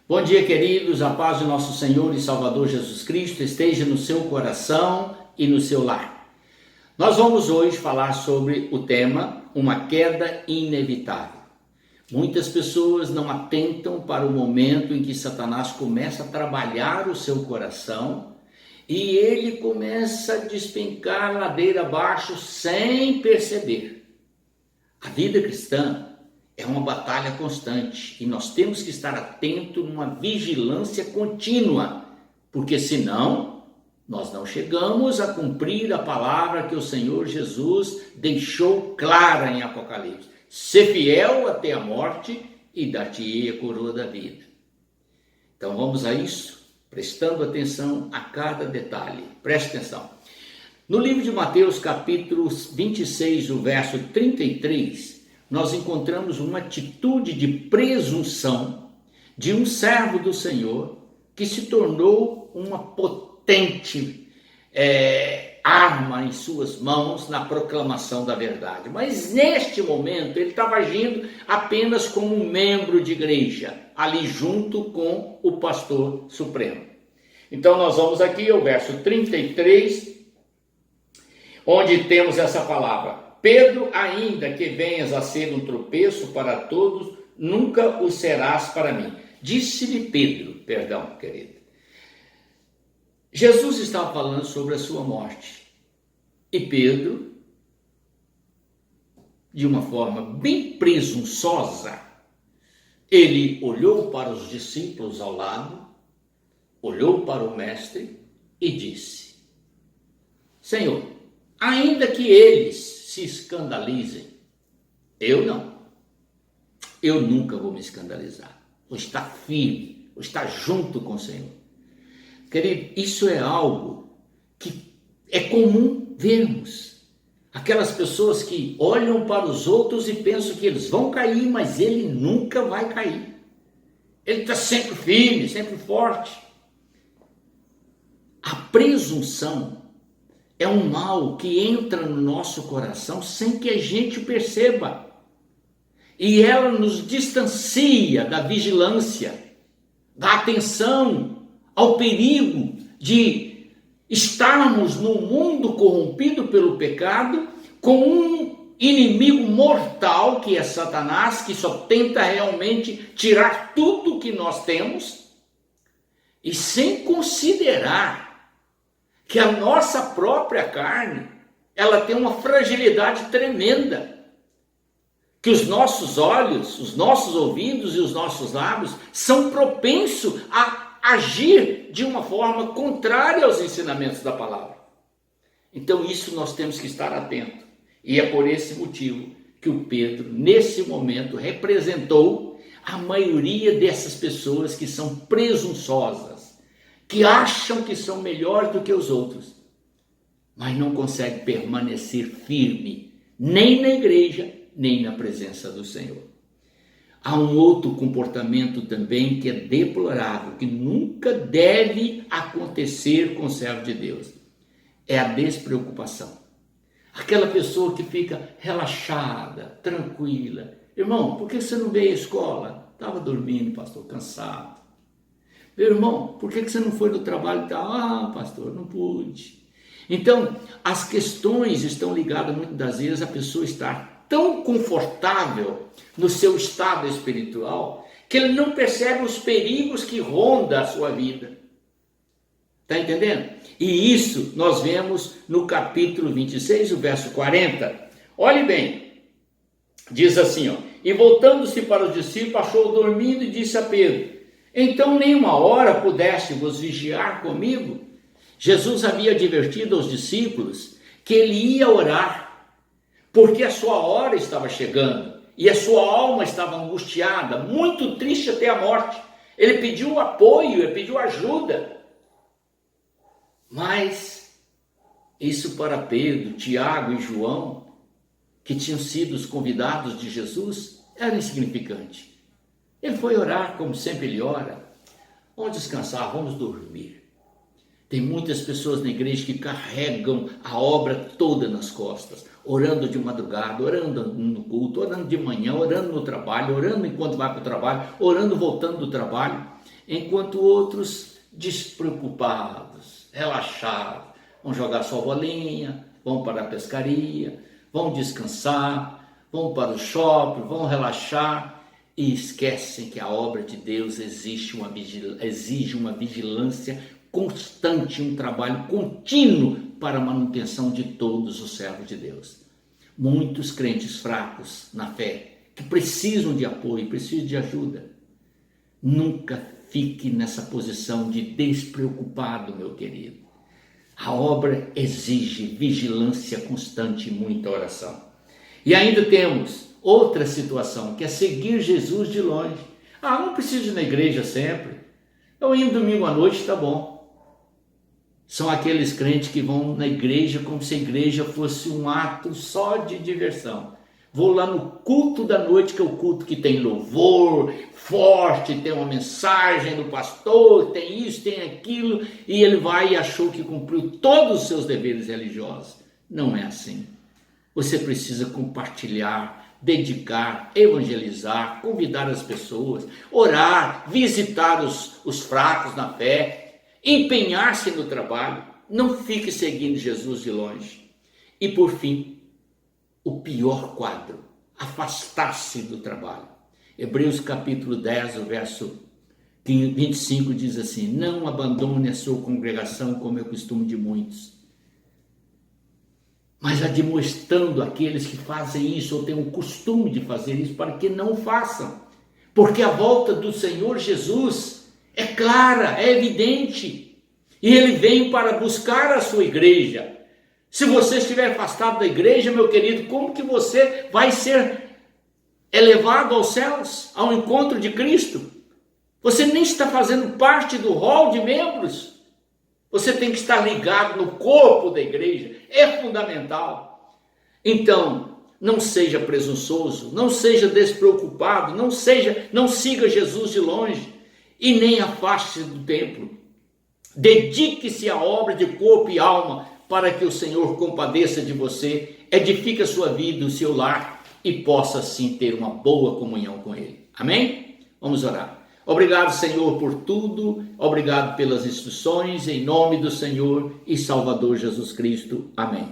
Bom dia, queridos, a paz do nosso Senhor e Salvador Jesus Cristo esteja no seu coração e no seu lar. Nós vamos hoje falar sobre o tema, uma queda inevitável. Muitas pessoas não atentam para o momento em que Satanás começa a trabalhar o seu coração e ele começa a despencar ladeira abaixo sem perceber. A vida cristã é uma batalha constante e nós temos que estar atentos numa vigilância contínua, porque senão nós não chegamos a cumprir a palavra que o Senhor Jesus deixou clara em Apocalipse. Ser fiel até a morte e dar-te-ei a coroa da vida. Então vamos a isso, prestando atenção a cada detalhe. Preste atenção. No livro de Mateus, capítulo 26, o verso 33, nós encontramos uma atitude de presunção de um servo do Senhor que se tornou uma potente arma em suas mãos na proclamação da verdade. Mas neste momento ele estava agindo apenas como um membro de igreja, ali junto com o pastor supremo. Então nós vamos aqui ao verso 33, onde temos essa palavra: Pedro, ainda que venhas a ser um tropeço para todos, nunca o serás para mim. Disse-lhe Pedro, querido. Jesus estava falando sobre a sua morte. E Pedro, de uma forma bem presunçosa, ele olhou para os discípulos ao lado, olhou para o mestre e disse: Senhor, ainda que eles se escandalizem, eu não. Eu nunca vou me escandalizar. Vou estar firme, vou estar junto com o Senhor. Querido, isso é algo que é comum vermos. Aquelas pessoas que olham para os outros e pensam que eles vão cair, mas ele nunca vai cair. Ele está sempre firme, sempre forte. A presunção é um mal que entra no nosso coração sem que a gente perceba. E ela nos distancia da vigilância, da atenção ao perigo de estarmos num mundo corrompido pelo pecado, com um inimigo mortal que é Satanás, que só tenta realmente tirar tudo que nós temos, e sem considerar que a nossa própria carne, ela tem uma fragilidade tremenda, que os nossos olhos, os nossos ouvidos e os nossos lábios são propensos a agir de uma forma contrária aos ensinamentos da palavra. Então isso nós temos que estar atentos. E é por esse motivo que o Pedro, nesse momento, representou a maioria dessas pessoas que são presunçosas, que acham que são melhores do que os outros, mas não conseguem permanecer firme, nem na igreja, nem na presença do Senhor. Há um outro comportamento também que é deplorável, que nunca deve acontecer com o servo de Deus. É a despreocupação. Aquela pessoa que fica relaxada, tranquila. Irmão, por que você não veio à escola? Estava dormindo, pastor, cansado. Meu irmão, por que você não foi no trabalho? Pastor, não pude. Então, as questões estão ligadas muitas das vezes a pessoa estar tão confortável no seu estado espiritual que ele não percebe os perigos que rondam a sua vida. Está entendendo? E isso nós vemos no capítulo 26, o verso 40. Olhe bem, diz assim, e voltando-se para os discípulos, achou dormindo e disse a Pedro: então nenhuma hora pudeste vos vigiar comigo? Jesus havia advertido aos discípulos que ele ia orar, porque a sua hora estava chegando e a sua alma estava angustiada, muito triste até a morte. Ele pediu apoio, ele pediu ajuda. Mas isso para Pedro, Tiago e João, que tinham sido os convidados de Jesus, era insignificante. Ele foi orar como sempre ele ora. Vamos descansar, vamos dormir. Tem muitas pessoas na igreja que carregam a obra toda nas costas, orando de madrugada, orando no culto, orando de manhã, orando no trabalho, orando enquanto vai para o trabalho, orando voltando do trabalho, enquanto outros despreocupados, relaxados, vão jogar sua bolinha, vão para a pescaria, vão descansar, vão para o shopping, vão relaxar e esquecem que a obra de Deus exige uma vigilância constante, um trabalho contínuo para a manutenção de todos os servos de Deus. Muitos crentes fracos na fé, que precisam de apoio, precisam de ajuda. Nunca fique nessa posição de despreocupado, meu querido. A obra exige vigilância constante e muita oração. E ainda temos outra situação, que é seguir Jesus de longe. Não preciso ir na igreja sempre. Eu ir domingo à noite, tá bom. São aqueles crentes que vão na igreja como se a igreja fosse um ato só de diversão. Vou lá no culto da noite, que é o culto que tem louvor forte, tem uma mensagem do pastor, tem isso, tem aquilo, e ele vai e achou que cumpriu todos os seus deveres religiosos. Não é assim. Você precisa compartilhar, dedicar, evangelizar, convidar as pessoas, orar, visitar os fracos na fé, empenhar-se no trabalho. Não fique seguindo Jesus de longe. E por fim, o pior quadro, afastar-se do trabalho. Hebreus capítulo 10, o verso 25 diz assim: não abandone a sua congregação como é o costume de muitos, mas admoestando aqueles que fazem isso ou têm o costume de fazer isso, para que não façam, porque a volta do Senhor Jesus é clara, é evidente, e Ele vem para buscar a sua igreja. Se você estiver afastado da igreja, meu querido, como que você vai ser elevado aos céus, ao encontro de Cristo? Você nem está fazendo parte do rol de membros. Você tem que estar ligado no corpo da igreja, é fundamental. Então, não seja presunçoso, não seja despreocupado, não siga Jesus de longe e nem afaste-se do templo. Dedique-se à obra de corpo e alma para que o Senhor compadeça de você, edifique a sua vida, o seu lar e possa assim ter uma boa comunhão com Ele. Amém? Vamos orar. Obrigado, Senhor, por tudo. Obrigado pelas instruções, em nome do Senhor e Salvador Jesus Cristo. Amém.